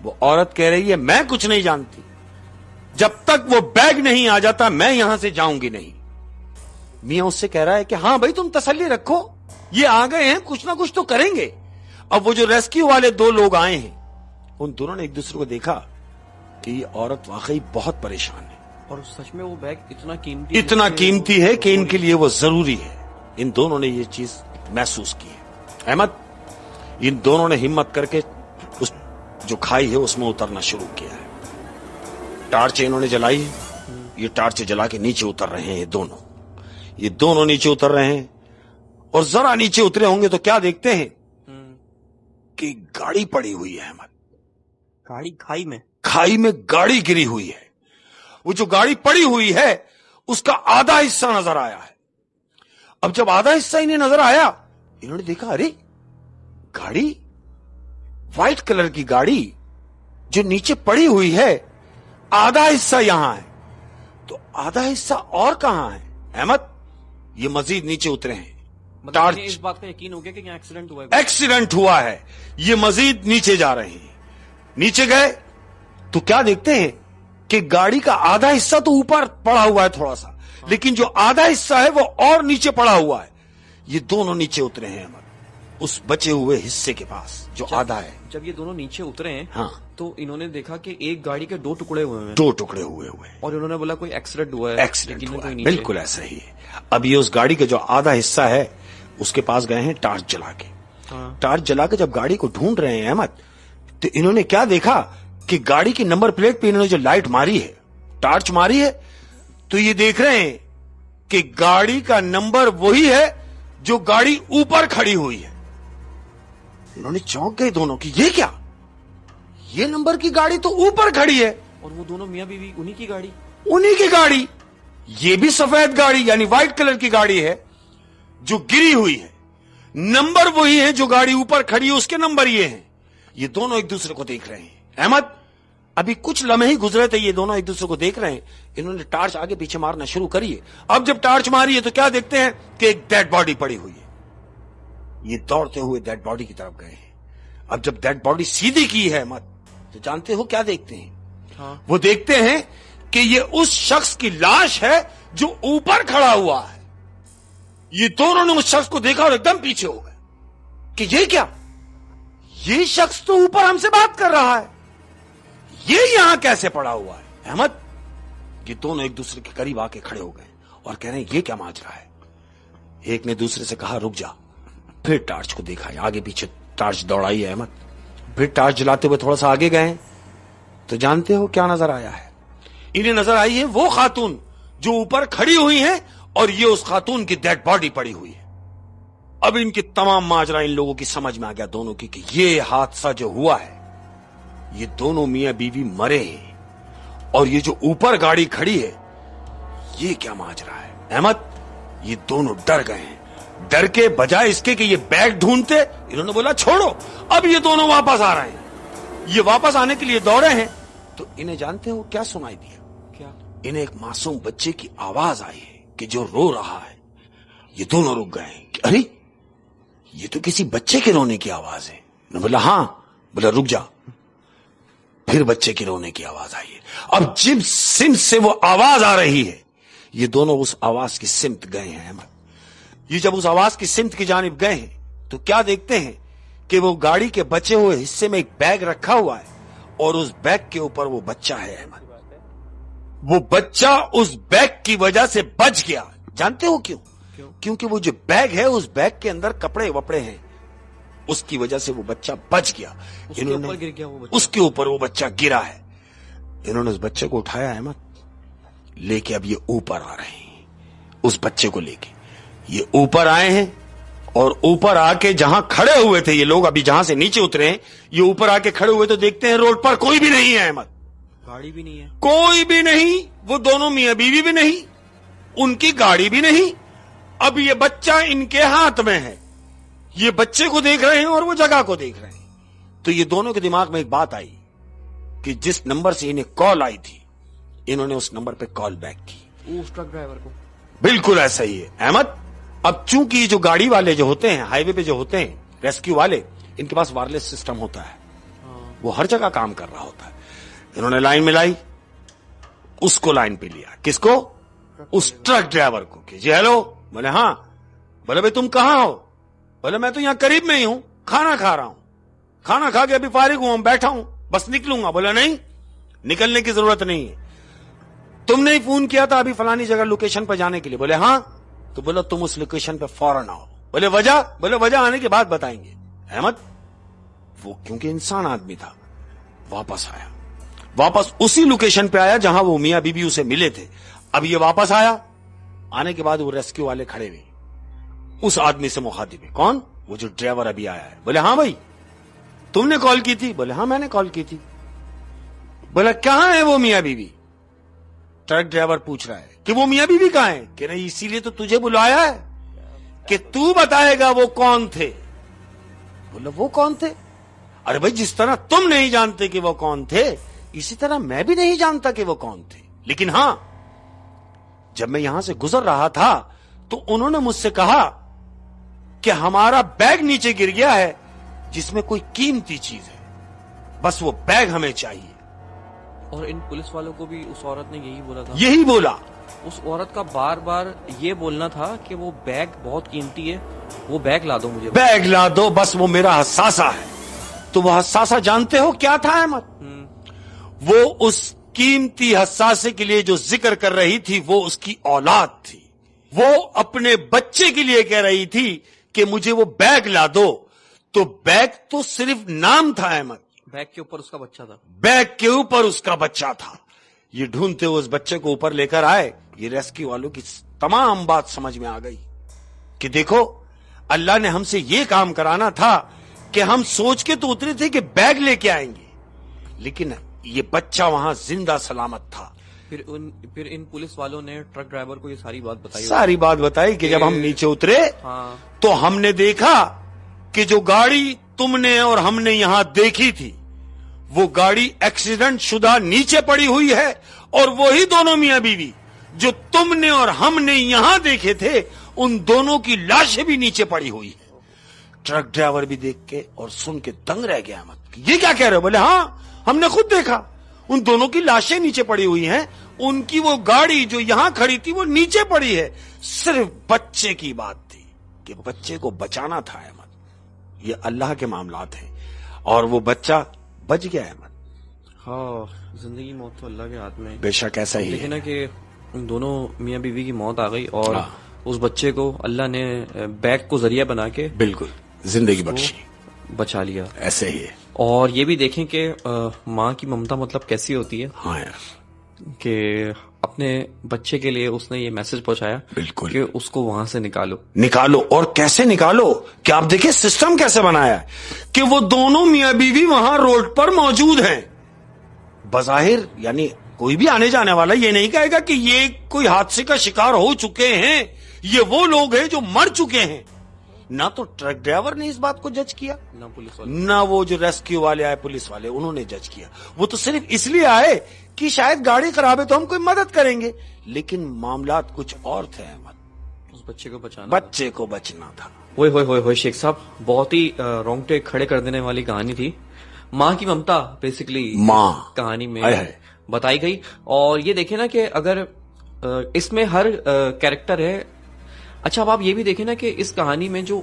وہ عورت کہہ رہی ہے میں کچھ نہیں جانتی, جب تک وہ بیگ نہیں آ جاتا میں یہاں سے جاؤں گی نہیں. میاں اس سے کہہ رہا ہے کہ ہاں بھائی تم تسلی رکھو, یہ آ گئے ہیں کچھ نہ کچھ تو کریں گے. اب وہ جو ریسکیو والے دو لوگ آئے ہیں ان دونوں نے ایک دوسرے کو دیکھا کہ یہ عورت واقعی بہت پریشان ہے, اور سچ میں وہ بیگ اتنا قیمتی ہے کہ ان کے لیے وہ ضروری ہے. ان دونوں نے یہ چیز محسوس کی ہے. احمد, ان دونوں نے ہمت کر کے اس جو کھائی ہے اس میں اترنا شروع کیا ہے. ٹارچیں انہوں نے جلائی ہے, یہ ٹارچیں جلا کے نیچے اتر رہے ہیں. یہ دونوں نیچے اتر رہے ہیں, اور ذرا نیچے اترے ہوں گے تو کیا دیکھتے ہیں کہ گاڑی پڑی ہوئی ہے. احمد, گاڑی کھائی میں گاڑی گری ہوئی ہے. وہ جو گاڑی پڑی ہوئی ہے اس کا آدھا حصہ نظر آیا ہے. اب جب آدھا حصہ انہیں نظر آیا انہوں نے دیکھا ارے گاڑی, وائٹ کلر کی گاڑی جو نیچے پڑی ہوئی ہے, آدھا حصہ یہاں ہے تو آدھا حصہ اور کہاں ہے. احمد, یہ مزید نیچے اترے ہیں. مطلب اس بات کا یقین ہو گیا کہ یہاں ایکسیڈنٹ ہوا ہے. یہ مزید نیچے جا رہے ہیں. نیچے گئے تو کیا دیکھتے ہیں کہ گاڑی کا آدھا حصہ تو اوپر پڑا ہوا ہے تھوڑا سا, لیکن جو آدھا حصہ ہے وہ اور نیچے پڑا ہوا ہے. یہ دونوں نیچے اترے ہیں اس بچے ہوئے حصے کے پاس جو آدھا ہے. جب یہ دونوں نیچے اترے ہیں ہاں تو انہوں نے دیکھا کہ ایک گاڑی کے 2 ٹکڑے ہوئے ہیں. 2 ٹکڑے ہوئے اور انہوں نے بولا کوئی ایکسیڈنٹ ہوا ہے. ایکسیڈنٹ ہوا ہے, بالکل ایسا ہی ہے. اب یہ اس گاڑی کا جو آدھا حصہ ہے اس کے پاس گئے ہیں ٹارچ جلا کے. ٹارچ جلا کے جب گاڑی کو ڈھونڈ رہے ہیں احمد, تو انہوں نے کیا دیکھا کہ گاڑی کی نمبر پلیٹ پہ انہوں نے جو لائٹ ماری ہے, ٹارچ ماری ہے, تو یہ دیکھ رہے ہیں کہ گاڑی کا نمبر وہی ہے جو گاڑی اوپر کھڑی ہوئی ہے. انہوں نے چونک گئے دونوں کی, یہ کیا, یہ نمبر کی گاڑی تو اوپر کھڑی ہے. اور وہ دونوں میاں بیوی انہی کی گاڑی, یہ بھی سفید گاڑی یعنی وائٹ کلر کی گاڑی ہے جو گری ہوئی ہے. نمبر وہی ہے جو گاڑی اوپر کھڑی ہے, اس کے نمبر یہ ہیں. یہ دونوں ایک دوسرے کو دیکھ رہے ہیں. احمد, ابھی کچھ لمحے ہی گزرے تھے, یہ دونوں ایک دوسرے کو دیکھ رہے ہیں. انہوں نے ٹارچ آگے پیچھے مارنا شروع کری ہے. اب جب ٹارچ ماری ہے تو کیا دیکھتے ہیں کہ ایک ڈیڈ باڈی پڑی ہوئی ہے. یہ دوڑتے ہوئے ڈیڈ باڈی کی طرف گئے ہیں. اب جب ڈیڈ باڈی سیدھی کی ہے احمد, تو جانتے ہو کیا دیکھتے ہیں؟ وہ دیکھتے ہیں کہ یہ اس شخص کی لاش ہے جو اوپر کھڑا ہوا ہے. یہ دونوں نے اس شخص کو دیکھا اور ایک دم پیچھے ہو گئے کہ یہ کیا, یہ شخص تو اوپر ہم سے بات کر رہا ہے, یہ یہاں کیسے پڑا ہوا ہے. احمد, یہ دونوں ایک دوسرے کے قریب آ کے کھڑے ہو گئے اور کہہ رہے ہیں یہ کیا ماجرا ہے. ایک نے دوسرے سے کہا رک جا. پھر ٹارچ کو دیکھا ہے, آگے پیچھے ٹارچ دوڑائی ہے احمد. پھر ٹارچ جلاتے ہوئے تھوڑا سا آگے گئے تو جانتے ہو کیا نظر آیا ہے؟ انہیں نظر آئی ہے وہ خاتون جو اوپر کھڑی ہوئی ہیں اور یہ اس خاتون کی ڈیڈ باڈی پڑی ہوئی ہے. اب ان کی تمام ماجرا ان لوگوں کی سمجھ میں آ گیا دونوں کی کہ یہ حادثہ جو ہوا ہے, یہ دونوں میاں بیوی مرے ہیں, اور یہ جو اوپر گاڑی کھڑی ہے یہ کیا ماجرا ہے. احمد, یہ دونوں ڈر گئے ہیں. ڈر کے بجائے اس کے کہ یہ بیگ ڈھونڈتے, انہوں نے بولا چھوڑو. اب یہ دونوں واپس آ رہے ہیں. یہ واپس آنے کے لیے دوڑے ہیں تو انہیں جانتے ہو کیا سنائی دیا؟ کیا؟ انہیں ایک معصوم بچے کی آواز آئی ہے کہ جو رو رہا ہے. یہ دونوں رک گئے ہیں کہ ارے یہ تو کسی بچے کے رونے کی آواز ہے. انہوں نے بولا ہاں. بولا رک جا. پھر بچے کے رونے کی آواز آئی ہے. اب جب سمت سے وہ آواز آ رہی ہے یہ دونوں اس آواز کی سمت گئے ہیں. احمد, یہ جب اس آواز کی سمت کی جانب گئے ہیں تو کیا دیکھتے ہیں کہ وہ گاڑی کے بچے ہوئے حصے میں ایک بیگ رکھا ہوا ہے اور اس بیگ کے اوپر وہ بچہ ہے. احمد, وہ بچہ اس بیگ کی وجہ سے بچ گیا. جانتے ہو کیوں؟ کیونکہ وہ جو بیگ ہے اس بیگ کے اندر کپڑے وپڑے ہیں, اس کی وجہ سے وہ بچہ بچ گیا. اس کے اوپر وہ بچہ گرا ہے. انہوں نے اس بچے کو اٹھایا احمد, لے کے اب یہ اوپر آ رہے ہیں. اس بچے کو لے کے یہ اوپر آئے ہیں, اور اوپر آ کے جہاں کھڑے ہوئے تھے یہ لوگ, ابھی جہاں سے نیچے اترے ہیں یہ اوپر آ کے کھڑے ہوئے تو دیکھتے ہیں روڈ پر کوئی بھی نہیں ہے. احمد, گاڑی بھی نہیں ہے, کوئی بھی نہیں. وہ دونوں میاں بیوی بھی نہیں, ان کی گاڑی بھی نہیں. اب یہ بچہ ان کے ہاتھ میں ہے. یہ بچے کو دیکھ رہے ہیں اور وہ جگہ کو دیکھ رہے ہیں. تو یہ دونوں کے دماغ میں ایک بات آئی کہ جس نمبر سے انہیں کال آئی تھی انہوں نے اس نمبر پہ کال بیک کی. اس ٹرک ڈرائیور کو. بالکل ایسا ہی ہے احمد. اب چونکہ یہ جو گاڑی والے جو ہوتے ہیں ہائی وے پہ جو ہوتے ہیں ریسکیو والے, ان کے پاس وائرلیس سسٹم ہوتا ہے. وہ ہر جگہ کام کر رہا ہوتا ہے. انہوں نے لائن ملائی, اس کو لائن پہ لیا. کس کو؟ اس ٹرک ڈرائیور کو. کہ جی ہیلو. بولے ہاں. بولے بھائی تم کہاں ہو؟ بولے میں تو یہاں قریب میں ہی ہوں, کھانا کھا رہا ہوں, کھانا کھا کے ابھی فارغ ہوں, بیٹھا ہوں, بس نکلوں گا. بولا نہیں, نکلنے کی ضرورت نہیں ہے, تم نے ہی فون کیا تھا ابھی فلانی جگہ لوکیشن پہ جانے کے لیے. بولے ہاں. تو بولا تم اس لوکیشن پہ فوراً آؤ. بولے وجہ؟ بولے وجہ آنے کے بعد بتائیں گے. احمد وہ کیونکہ انسان آدمی تھا, واپس آیا, واپس اسی لوکیشن پہ آیا جہاں وہ میاں بی بی اسے ملے تھے. اب یہ واپس آیا, آنے کے بعد وہ ریسکیو والے کھڑے ہوئے اس آدمی سے مخاطب ہے. کون؟ وہ جو ڈرائیور ابھی آیا ہے. بولے ہاں بھائی تم نے کال کی تھی؟ بولے ہاں میں نے کال کی تھی. بولا کہاں ہے وہ میاں بیوی؟ ٹرک ڈرائیور پوچھ رہا ہے کہ وہ میاں بیوی کہاں ہے؟ کہ نہیں اسی لیے تو تجھے بلایا ہے کہ تو بتائے گا وہ کون تھے. بولا وہ کون تھے؟ ارے بھائی جس طرح تم نہیں جانتے کہ وہ کون تھے, اسی طرح میں بھی نہیں جانتا کہ وہ کون تھے. لیکن ہاں جب میں یہاں سے گزر رہا تھا تو انہوں نے مجھ سے کہا کہ ہمارا بیگ نیچے گر گیا ہے جس میں کوئی قیمتی چیز ہے, بس وہ بیگ ہمیں چاہیے. اور ان پولیس والوں کو بھی اس عورت نے یہی بولا تھا. یہی بولا. اس عورت کا بار بار یہ بولنا تھا کہ وہ بیگ بہت قیمتی ہے, وہ بیگ لا دو مجھے, بیگ لا دو, بس وہ میرا حساسہ ہے. تو وہ حساسہ جانتے ہو کیا تھا احمد؟ وہ اس قیمتی حساسے کے لیے جو ذکر کر رہی تھی وہ اس کی اولاد تھی. وہ اپنے بچے کے لیے کہہ رہی تھی کہ مجھے وہ بیگ لا دو. تو بیگ تو صرف نام تھا احمد, بیگ کے اوپر اس کا بچہ تھا. بیگ کے اوپر اس کا بچہ تھا. یہ ڈھونڈتے ہوئے اس بچے کو اوپر لے کر آئے. یہ ریسکیو والوں کی تمام بات سمجھ میں آ گئی کہ دیکھو اللہ نے ہم سے یہ کام کرانا تھا کہ ہم سوچ کے تو اترے تھے کہ بیگ لے کے آئیں گے, لیکن یہ بچہ وہاں زندہ سلامت تھا. پھر ان پولیس والوں نے ٹرک ڈرائیور کو یہ ساری بات بتائی. ساری بات بتائی کہ جب ہم نیچے اترے تو ہم نے دیکھا کہ جو گاڑی تم نے اور ہم نے یہاں دیکھی تھی وہ گاڑی ایکسیڈنٹ شدہ نیچے پڑی ہوئی ہے, اور وہی دونوں میاں بیوی جو تم نے اور ہم نے یہاں دیکھے تھے ان دونوں کی لاشیں بھی نیچے پڑی ہوئی ہے. ٹرک ڈرائیور بھی دیکھ کے اور سن کے دنگ رہ گیا. مت یہ کیا کہہ رہے ہو؟ بولے ہاں ہم نے خود دیکھا, ان دونوں کی لاشیں نیچے پڑی ہوئی ہیں, ان کی وہ گاڑی جو یہاں کھڑی تھی وہ نیچے پڑی ہے. صرف بچے کی بات تھی کہ بچے کو بچانا تھا احمد. یہ اللہ کے معاملات ہیں اور وہ بچہ بچ گیا احمد. ہاں زندگی موت تو اللہ کے ہاتھ میں. بے شک ایسا ہی لیکن نا کہ ان دونوں میاں بیوی کی موت آ گئی اور اس بچے کو اللہ نے بیگ کو ذریعہ بنا کے بالکل زندگی بخشی, بچا لیا. ایسے ہی ہے. اور یہ بھی دیکھیں کہ ماں کی ممتا مطلب کیسی ہوتی ہے. ہاں یار, کہ اپنے بچے کے لیے اس نے یہ میسج پہنچایا بالکل کہ اس کو وہاں سے نکالو. اور کیسے نکالو کہ آپ دیکھیں سسٹم کیسے بنایا ہے کہ وہ دونوں میاں بیوی وہاں روڈ پر موجود ہیں. بظاہر یعنی کوئی بھی آنے جانے والا یہ نہیں کہے گا کہ یہ کوئی حادثے کا شکار ہو چکے ہیں, یہ وہ لوگ ہیں جو مر چکے ہیں. نہ تو ٹرک ڈرائیور نے اس بات کو جج کیا, نہ پولیس والے, نہ وہ جو ریسکیو والے آئے پولیس والے انہوں نے جج کیا. وہ تو صرف اس لیے آئے کہ شاید گاڑی خراب ہے تو ہم کوئی مدد کریں گے, لیکن معاملات کچھ اور تھے احمد. اس بچے کو بچانا, بچے کو بچنا تھا. ہوئے ہوئے ہوئے ہوئے شیخ صاحب, بہت ہی رونگٹے کھڑے کر دینے والی کہانی تھی. ماں کی ممتا بیسیکلی ماں کہانی میں بتائی گئی. اور یہ دیکھیں نا کہ اگر اس میں ہر کیریکٹر ہے. اچھا اب آپ یہ بھی دیکھیں نا کہ اس کہانی میں جو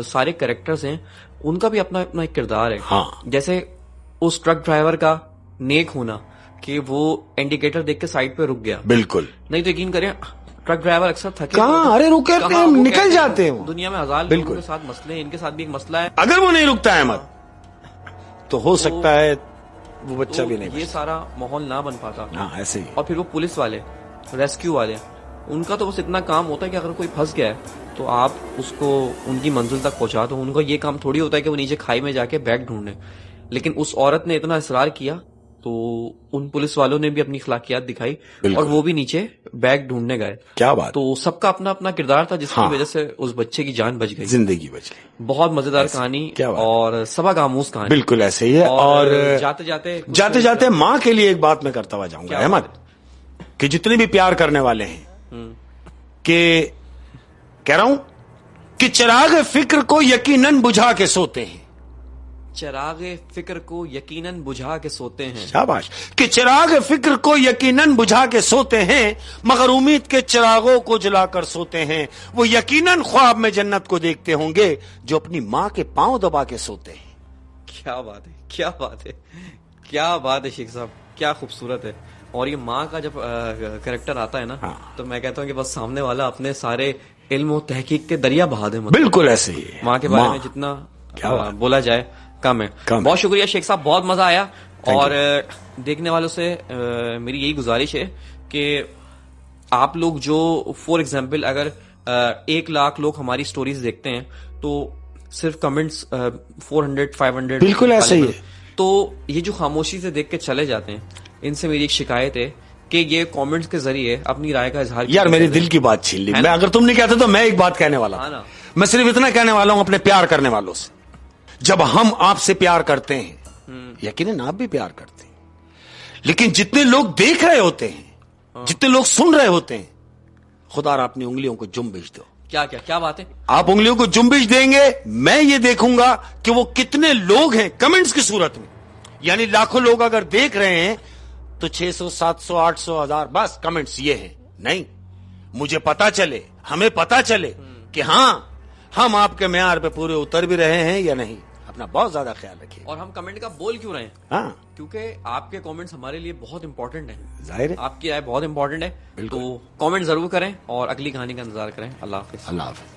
سارے کیریکٹرز ہیں ان کا بھی اپنا اپنا ایک کردار ہے. جیسے اس ٹرک ڈرائیور کا نیک ہونا کہ وہ انڈیکیٹر دیکھ کے سائڈ پہ رک گیا. بالکل نہیں تو یقین کریں ٹرک ڈرائیور اکثر تھکے کہاں, ارے رکے نکل جاتے ہیں. دنیا میں ہزار لوگوں کے ساتھ مسئلے ہیں, ان کے ساتھ بھی ایک مسئلہ ہے. اگر وہ نہیں رکتا ہے احمد تو ہو سکتا ہے وہ بچہ بھی نہیں, یہ سارا ماحول نہ بن پاتا. ہاں ایسے ہی. اور پھر وہ پولیس والے, ریسکیو والے, ان کا تو بس اتنا کام ہوتا ہے کہ اگر کوئی پھنس گیا ہے تو آپ اس کو ان کی منزل تک پہنچا دو. ان کا یہ کام تھوڑی ہوتا ہے کہ وہ نیچے کھائی میں جا کے بیگ ڈھونڈے. لیکن اس عورت نے اتنا اصرار کیا تو ان پولیس والوں نے بھی اپنی اخلاقیات دکھائی اور وہ بھی نیچے بیگ ڈھونڈنے گئے. کیا بات. تو سب کا اپنا اپنا کردار تھا جس کی وجہ سے اس بچے کی جان بچ گئی, زندگی بچ گئی. بہت مزیدار کہانی اور سبق آموز کہانی. بالکل ایسے ہی ہے. اور جاتے جاتے ماں کے لیے ایک بات میں کرتا ہوا جاؤں گا احمد, کہ جتنے بھی پیار کرنے والے ہیں کہ کہہ رہا ہوں کہ چراغ فکر کو یقیناً بجھا کے سوتے ہیں, چراغ فکر کو یقیناً بجھا کے سوتے ہیں. شاباش. کہ چراغ فکر کو یقیناً بجھا کے سوتے ہیں مگر امید کے چراغوں کو جلا کر سوتے ہیں. وہ یقیناً خواب میں جنت کو دیکھتے ہوں گے جو اپنی ماں کے پاؤں دبا کے سوتے ہیں. کیا بات ہے, کیا بات ہے, کیا بات ہے شیخ صاحب, کیا خوبصورت ہے. اور یہ ماں کا جب کریکٹر آتا ہے نا, تو میں کہتا ہوں کہ بس سامنے والا اپنے سارے علم و تحقیق کے دریا بہا دے. بالکل ایسے ہی ہے. ماں کے بارے میں جتنا بولا جائے کم ہے. بہت شکریہ شیخ صاحب, بہت مزہ آیا. اور دیکھنے والوں سے میری یہی گزارش ہے کہ آپ لوگ جو فور ایگزامپل اگر 1 لاکھ لوگ ہماری سٹوریز دیکھتے ہیں تو صرف کمنٹس 400 500 بالکل ایسے ہی ہے. تو یہ جو خاموشی سے دیکھ کے چلے جاتے ہیں, ان سے میری ایک شکایت ہے کہ یہ کامنٹس کے ذریعے اپنی رائے کا اظہار. یار میرے دل کی بات چھین لی. میں اگر تم نہیں کہتے تو میں ایک بات کہنے والا ہوں. میں صرف اتنا کہنے والا ہوں اپنے پیار کرنے والوں سے, جب ہم آپ سے پیار کرتے ہیں یقیناً آپ بھی پیار کرتے ہیں, لیکن جتنے لوگ دیکھ رہے ہوتے ہیں, جتنے لوگ سن رہے ہوتے ہیں, خدا را اپنی انگلیوں کو جنبش دو. کیا بات ہے. آپ انگلیوں کو جنبش دیں گے, میں یہ دیکھوں گا کہ وہ کتنے لوگ ہیں کمنٹس کی صورت میں. یعنی لاکھوں لوگ اگر دیکھ رہے ہیں تو 600 700 800 1000 بس کمنٹس یہ ہیں. نہیں, مجھے پتا چلے, ہمیں پتا چلے کہ ہاں ہم آپ کے معیار پہ پورے اتر بھی رہے ہیں یا نہیں. اپنا بہت زیادہ خیال رکھیے. اور ہم کمنٹ کا بول کیوں رہے ہیں؟ ہاں, کیونکہ آپ کے کامنٹس ہمارے لیے بہت امپورٹنٹ ہیں. ظاہر ہے آپ کی رائے بہت امپورٹنٹ ہے. تو کامنٹ ضرور کریں اور اگلی کہانی کا انتظار کریں. اللہ حافظ. اللہ حافظ.